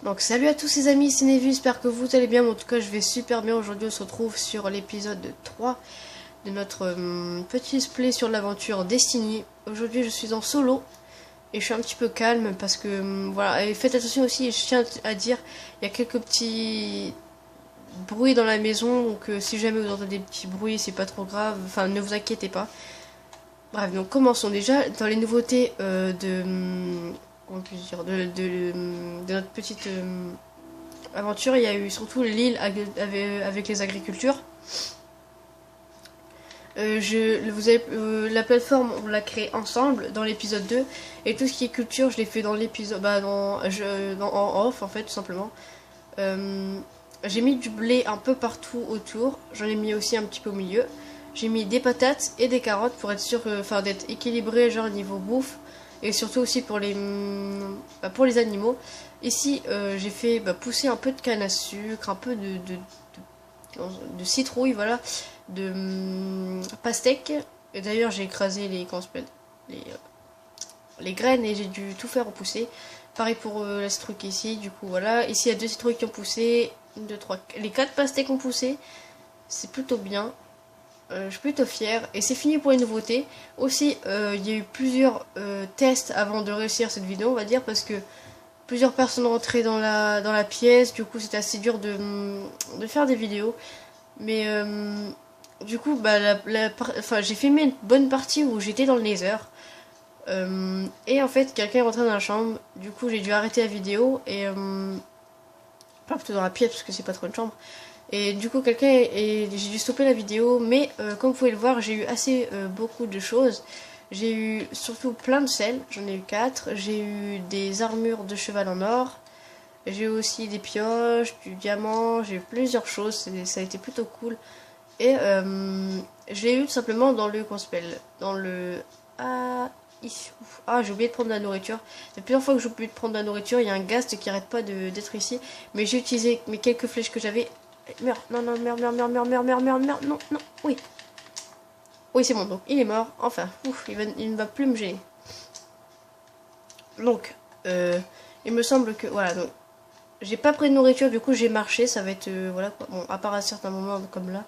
Donc salut à tous ces amis, c'est Nevu, j'espère que vous allez bien. En tout cas je vais super bien. Aujourd'hui on se retrouve sur l'épisode 3 de notre petit display sur l'aventure Destiny. Aujourd'hui je suis en solo et je suis un petit peu calme parce que voilà. Et faites attention aussi, je tiens à dire, il y a quelques petits bruits dans la maison. Donc si jamais vous entendez des petits bruits, c'est pas trop grave, enfin ne vous inquiétez pas. Bref, donc commençons déjà dans les nouveautés comment puis-je dire, de notre petite aventure. Il y a eu surtout l'île avec les agricultures. La plateforme, on l'a créée ensemble dans l'épisode 2. Et tout ce qui est culture, je l'ai fait dans l'épisode. En off, en fait, tout simplement. J'ai mis du blé un peu partout autour. J'en ai mis aussi un petit peu au milieu. J'ai mis des patates et des carottes pour être sûr d'être équilibré, genre niveau bouffe. Et surtout aussi pour les animaux. Ici, j'ai fait pousser un peu de canne à sucre, un peu de citrouille, voilà, de pastèque. Et d'ailleurs, j'ai écrasé les graines et j'ai dû tout faire repousser. Pareil pour la citrouille ici, du coup, voilà. Ici, il y a 2 citrouilles qui ont poussé, 1, 2, 3, les 4 pastèques ont poussé. C'est plutôt bien. Je suis plutôt fière. Et c'est fini pour les nouveautés. Aussi, il y a eu plusieurs tests avant de réussir cette vidéo, on va dire, parce que plusieurs personnes rentraient dans la pièce. Du coup, c'était assez dur de faire des vidéos. Mais du coup, j'ai filmé une bonne partie où j'étais dans le Nether. Et en fait, quelqu'un est rentré dans la chambre. Du coup, j'ai dû arrêter la vidéo. Et pas plutôt dans la pièce, parce que c'est pas trop une chambre. Et du coup, j'ai dû stopper la vidéo, mais comme vous pouvez le voir, j'ai eu assez beaucoup de choses. J'ai eu surtout plein de sel, j'en ai eu 4. J'ai eu des armures de cheval en or. J'ai eu aussi des pioches, du diamant, j'ai eu plusieurs choses, ça a été plutôt cool. Et je l'ai eu tout simplement dans le conspel, dans le... j'ai oublié de prendre de la nourriture. Il y a plusieurs fois que j'ai oublié de prendre de la nourriture, il y a un ghast qui arrête pas d'être ici. Mais j'ai utilisé mes quelques flèches que j'avais. Meurs, non, non, meurs, meurs, meurs, meurs, meurs, meurs, meurs, meurs, non, non, oui. Oui, c'est bon, donc il est mort, enfin, il ne va plus me gêner. Donc, il me semble que, voilà, donc, j'ai pas pris de nourriture, du coup j'ai marché, ça va être, voilà, quoi. Bon, à part à certains moments comme là.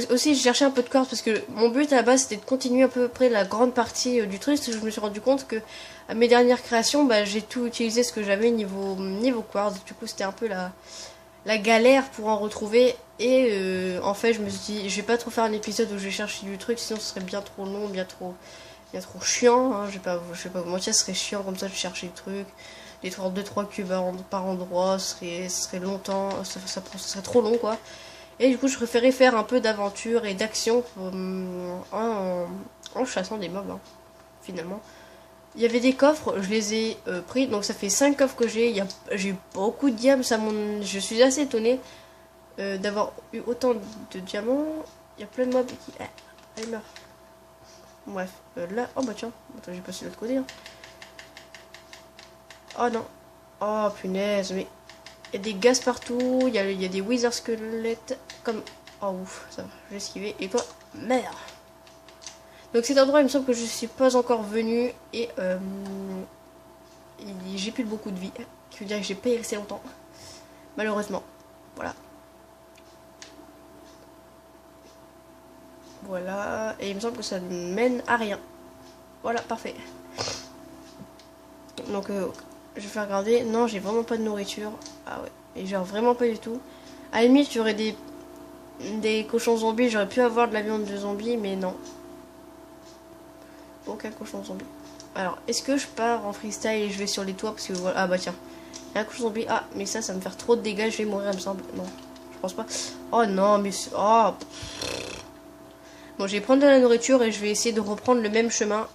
Aussi, j'ai cherché un peu de quartz parce que mon but à la base c'était de continuer à peu près la grande partie du truc, parce que je me suis rendu compte que à mes dernières créations, j'ai tout utilisé ce que j'avais niveau quartz, du coup c'était un peu la galère pour en retrouver. Et en fait, je me suis dit, je vais pas trop faire un épisode où je vais chercher du truc, sinon ce serait bien trop long, bien trop chiant. Hein. Je vais pas vous mentir, ce serait chiant comme ça de chercher le truc. Les 2-3 cubes par endroit, ce serait longtemps, ça serait trop long quoi. Et du coup, je préférais faire un peu d'aventure et d'action en chassant des mobs, hein, finalement. Il y avait des coffres, je les ai pris, donc ça fait 5 coffres que j'ai. J'ai eu beaucoup de diamants, je suis assez étonnée d'avoir eu autant de diamants. Il y a plein de mobs qui... allez, meurt. Bref, là... Oh bah tiens, attends, j'ai passé de l'autre côté. Hein. Oh non. Oh punaise, mais... Il y a des gaz partout, il y a des wizard squelettes, comme... Oh ouf, ça va, je vais esquiver. Et toi, merde. Donc cet endroit, il me semble que je suis pas encore venue et j'ai plus beaucoup de vie. Ce qui veut dire que j'ai pas y resté longtemps. Malheureusement. Voilà. Voilà. Et il me semble que ça ne mène à rien. Voilà, parfait. Donc je vais faire regarder. Non, j'ai vraiment pas de nourriture. Ah ouais. Et genre vraiment pas du tout. À la limite, j'aurais des cochons zombies. J'aurais pu avoir de la viande de zombie, mais non. Aucun cochon zombie. Alors, est-ce que je pars en freestyle et je vais sur les toits parce que voilà. Ah bah tiens. Il y a un cochon zombie. Ah, mais ça va me faire trop de dégâts. Je vais mourir, il me semble. Non, je pense pas. Oh non, mais... Oh. Bon, je vais prendre de la nourriture et je vais essayer de reprendre le même chemin.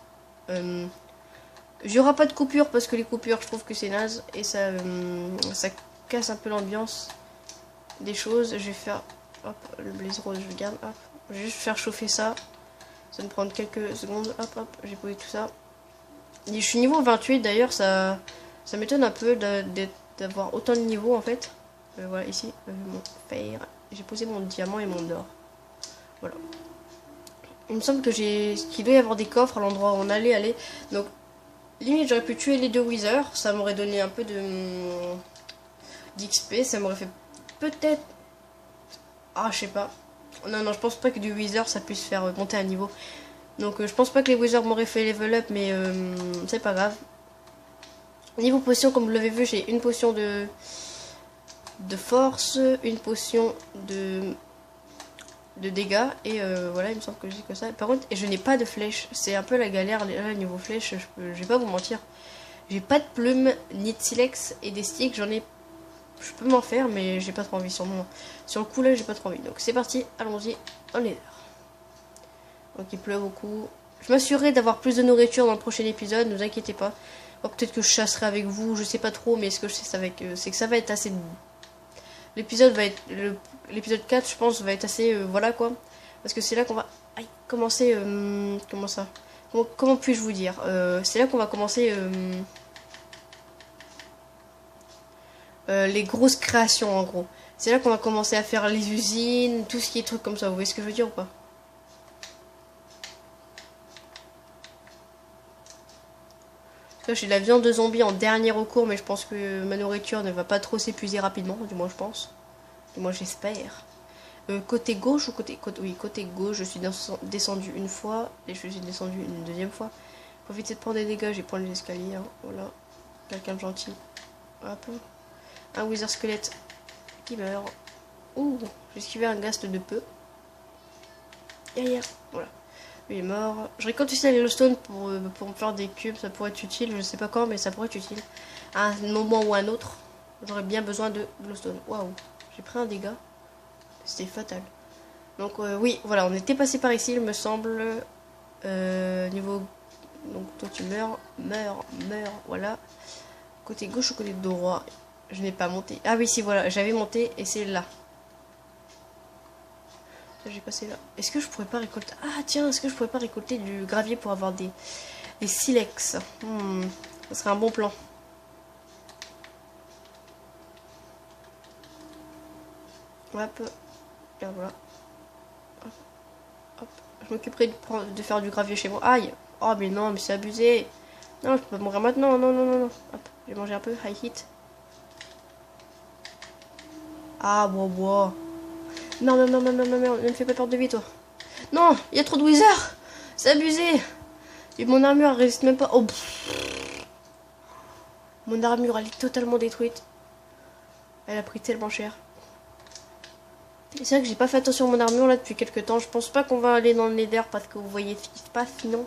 Il n'y aura pas de coupure parce que les coupures, je trouve que c'est naze. Et ça casse un peu l'ambiance des choses. Je vais faire... Hop, le blaze rose, je le garde. Hop. Je vais juste faire chauffer ça. Ça va me prendre quelques secondes. Hop, hop, j'ai posé tout ça. Et je suis niveau 28 d'ailleurs, ça m'étonne un peu d'avoir autant de niveaux en fait. Voilà, ici, mon fer. J'ai posé mon diamant et mon or. Voilà. Il me semble que qu'il doit y avoir des coffres à l'endroit où on allait aller. Donc, Limite, j'aurais pu tuer les deux Withers. Ça m'aurait donné un peu de d'XP. Ça m'aurait fait peut-être... Ah, je sais pas. Non, non, je pense pas que du Wither, ça puisse faire monter un niveau. Donc, je pense pas que les Withers m'auraient fait level up, mais c'est pas grave. Niveau potion, comme vous l'avez vu, j'ai une potion de force, une potion de dégâts, et voilà, il me semble que j'ai que ça. Par contre, je n'ai pas de flèche, c'est un peu la galère là, niveau flèche, je vais pas vous mentir. J'ai pas de plumes, ni de silex, et des sticks, je peux m'en faire, mais j'ai pas trop envie sur le coup là, j'ai pas trop envie. Donc c'est parti, allons-y, en nether. Donc il pleut beaucoup. Je m'assurerai d'avoir plus de nourriture dans le prochain épisode, ne vous inquiétez pas. Peut-être que je chasserai avec vous, je sais pas trop, mais ce que je sais c'est que ça va être assez... L'épisode va être... L'épisode 4, je pense, va être assez... voilà quoi. Parce que c'est là qu'on va commencer... comment ça? Comment puis-je vous dire? C'est là qu'on va commencer... les grosses créations en gros. C'est là qu'on va commencer à faire les usines, tout ce qui est trucs comme ça. Vous voyez ce que je veux dire ou pas? Là, j'ai de la viande de zombie en dernier recours, mais je pense que ma nourriture ne va pas trop s'épuiser rapidement, du moins je pense. Du moins j'espère. Côté gauche ou oui, côté gauche, je suis descendu une fois, et je suis descendu une deuxième fois. Faut éviter de prendre des dégâts, j'ai prendre les escaliers, hein. Voilà. Quelqu'un de gentil. Hop. Un wither squelette qui meurt. Ouh, j'ai esquivé un ghast de peu. Voilà. Lui est mort. Je récolte aussi la glowstone pour me faire des cubes, ça pourrait être utile, je sais pas quand, mais ça pourrait être utile. À un moment ou un autre, j'aurais bien besoin de glowstone. Waouh, j'ai pris un dégât. C'était fatal. Donc oui, voilà, on était passé par ici, il me semble. Niveau... Donc toi tu meurs, voilà. Côté gauche ou côté droit? Je n'ai pas monté. Ah oui, si, voilà, j'avais monté et c'est là. J'ai passé là. Est-ce que je pourrais pas récolter... Ah tiens, est-ce que je pourrais pas récolter du gravier pour avoir des silex? Ça serait un bon plan. Hop. Et voilà. Hop. Hop. Je m'occuperai de faire du gravier chez moi. Aïe. Oh mais non, mais c'est abusé. Non, je peux pas mourir maintenant. Non, non, non, non. Hop. Je vais manger un peu. High hit. Ah, bon. Non, non, non, non, non, non, non, ne me fais pas perdre de vie, toi. Non, il y a trop de wizards. C'est abusé. Et mon armure, elle résiste même pas. Oh, mon armure, elle est totalement détruite. Elle a pris tellement cher. C'est vrai que j'ai pas fait attention à mon armure, là, depuis quelques temps. Je pense pas qu'on va aller dans le nether, parce que vous voyez ce qui se passe, sinon.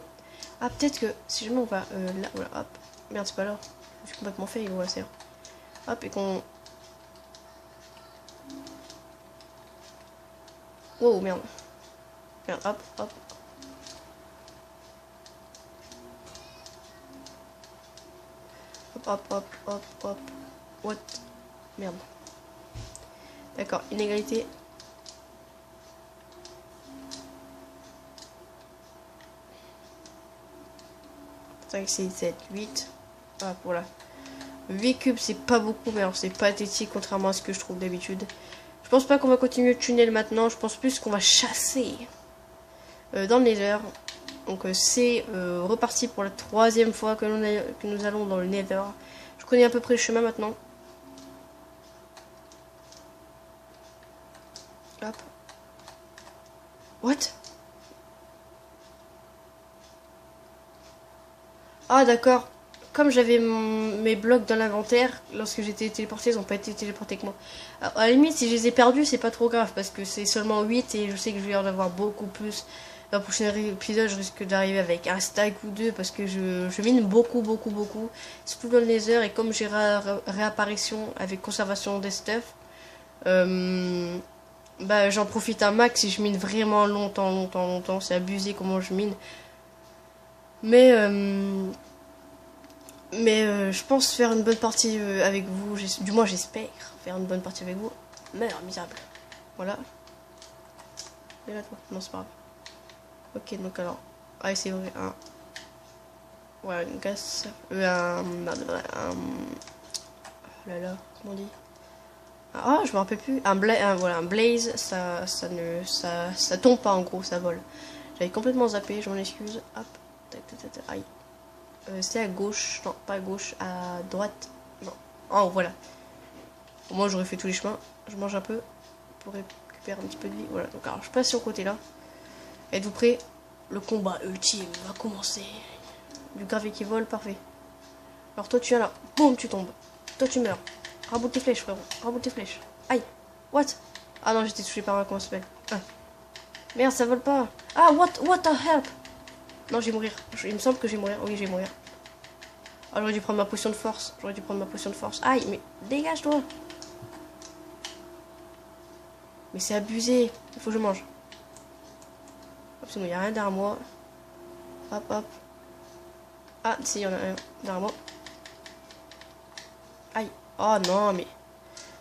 Ah, peut-être que, si jamais on va là, voilà, hop. Merde, c'est pas là. Je suis complètement fait, voilà, c'est... Hop, et qu'on... Wow, merde. Merde, hop, hop. Hop, hop, hop, hop. What? Merde. D'accord, inégalité. 5, 6, 7, 8. Ah, voilà. 8 cubes, c'est pas beaucoup, mais alors c'est pathétique, contrairement à ce que je trouve d'habitude. Je pense pas qu'on va continuer le tunnel maintenant, je pense plus qu'on va chasser dans le nether. Donc c'est reparti pour la 3e fois que nous allons dans le nether. Je connais à peu près le chemin maintenant. Hop. What? Ah d'accord. Comme j'avais mes blocs dans l'inventaire, lorsque j'étais téléporté, ils n'ont pas été téléportés avec moi. Alors, à la limite, si je les ai perdus, c'est pas trop grave, parce que c'est seulement 8 et je sais que je vais en avoir beaucoup plus. Dans le prochain épisode, je risque d'arriver avec un stack ou deux, parce que je mine beaucoup. Surtout dans le nether, et comme j'ai réapparition avec conservation des stuff, bah j'en profite un max si je mine vraiment longtemps. C'est abusé comment je mine. Mais je pense faire une bonne partie avec vous, du moins j'espère faire une bonne partie avec vous. Meurs, misérable. Voilà. Et là, toi. Non, c'est pas grave. Ok, donc alors. Ah, c'est vrai, ouais, une casse. Oh là là, comment on dit? Ah, je me rappelle plus. Voilà, un blaze, ça tombe pas en gros, ça vole. J'avais complètement zappé, je m'en excuse. Hop, tac, aïe. C'est à gauche. Non, pas à gauche, à droite. Non. Oh, voilà. Au moins, j'aurais fait tous les chemins. Je mange un peu pour récupérer un petit peu de vie. Voilà, donc alors, je passe sur le côté là. Êtes-vous prêts? Le combat ultime va commencer. Du gravier qui vole, parfait. Alors toi, tu viens là. Boum, tu tombes. Toi, tu meurs. Raboute tes flèches, frérot. Raboute tes flèches. Aïe. What? Ah non, j'étais touché par un, comment ça s'appelle? Ah. Merde, ça vole pas. Ah, what the help? Non, je vais mourir. Il me semble que je vais mourir. Oui, je vais mourir. Ah, j'aurais dû prendre ma potion de force. Aïe, mais dégage-toi. Mais c'est abusé. Il faut que je mange. Hop, sinon, il n'y a rien derrière moi. Hop, hop. Ah, si, il y en a un derrière moi. Aïe. Oh non, mais...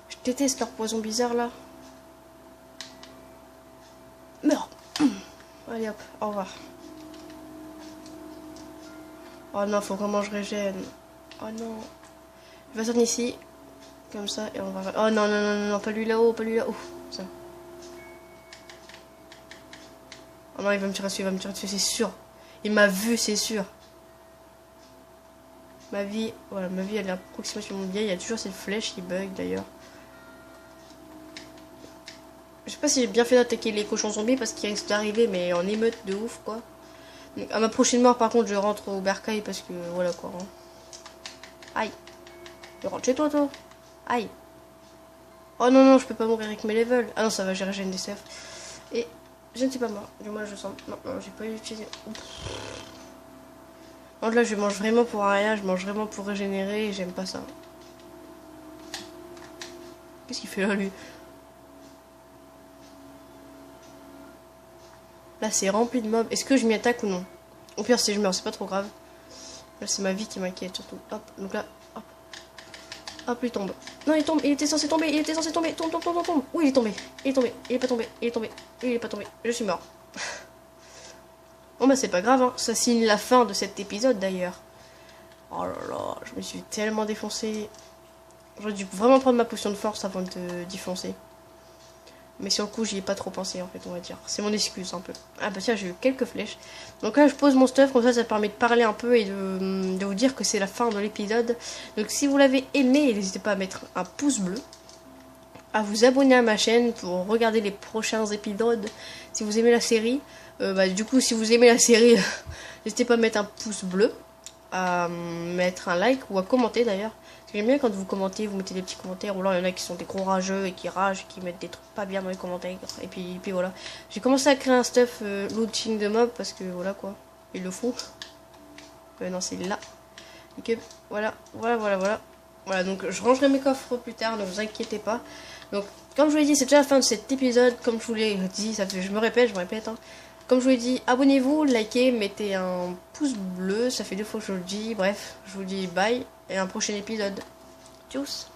Je déteste leur poison bizarre, là. Meurs. Allez, hop. Au revoir. Oh non, faut vraiment que je régène. Oh non. Je vais sortir ici. Comme ça, et on va... Oh non, non, non, non, pas lui là-haut, pas lui là-haut. Ça. Oh non, il va me tirer dessus, c'est sûr. Il m'a vu, c'est sûr. Ma vie, voilà, ma vie elle est à approximation de mon biais. Il y a toujours cette flèche qui bug d'ailleurs. Je sais pas si j'ai bien fait d'attaquer les cochons zombies parce qu'ils risquent d'arriver, mais en émeute de ouf quoi. Donc, à ma prochaine mort, par contre, je rentre au bercail parce que voilà quoi. Hein. Aïe. Tu rentres chez toi, toi. Aïe. Oh non, non, je peux pas mourir avec mes levels. Ah non, ça va, j'ai régéné des CF. Et je ne suis pas mort. Du moins, je sens. Non, non, j'ai pas utilisé. Non, là, je mange vraiment pour rien. Je mange vraiment pour régénérer et j'aime pas ça. Qu'est-ce qu'il fait là, lui? Là, c'est rempli de mobs. Est-ce que je m'y attaque ou non? Au pire, si je meurs, c'est pas trop grave. Là, c'est ma vie qui m'inquiète surtout. Hop, donc là, hop. Hop, il tombe. Non, il tombe, il était censé tomber, Tombe, tombe, tombe, tombe. Oui, il est tombé. Il est tombé, il est pas tombé, il est tombé. Il est pas tombé. Je suis mort. Bon, bah, c'est pas grave, hein. Ça signe la fin de cet épisode d'ailleurs. Oh là là, je me suis tellement défoncé. J'aurais dû vraiment prendre ma potion de force avant de d'y foncer. Mais sur le coup, j'y ai pas trop pensé en fait, on va dire. C'est mon excuse un peu. Ah bah tiens, j'ai eu quelques flèches. Donc là, je pose mon stuff, comme ça permet de parler un peu et de vous dire que c'est la fin de l'épisode. Donc si vous l'avez aimé, n'hésitez pas à mettre un pouce bleu. À vous abonner à ma chaîne pour regarder les prochains épisodes. Si vous aimez la série, du coup, si vous aimez la série, n'hésitez pas à mettre un pouce bleu. À mettre un like ou à commenter d'ailleurs. J'aime bien quand vous commentez, vous mettez des petits commentaires. Ou alors il y en a qui sont des gros rageux et qui ragent et qui mettent des trucs pas bien dans les commentaires. Et puis voilà. J'ai commencé à créer un stuff looting de mob parce que voilà quoi. Ils le font. Non, c'est là. Ok, voilà. Voilà, donc je rangerai mes coffres plus tard, ne vous inquiétez pas. Donc, comme je vous l'ai dit, c'est déjà la fin de cet épisode. Comme je vous l'ai dit, ça fait, je me répète. Hein. Comme je vous l'ai dit, abonnez-vous, likez, mettez un pouce bleu, ça fait 2 fois que je le dis. Bref, je vous dis bye et à un prochain épisode. Tchuss.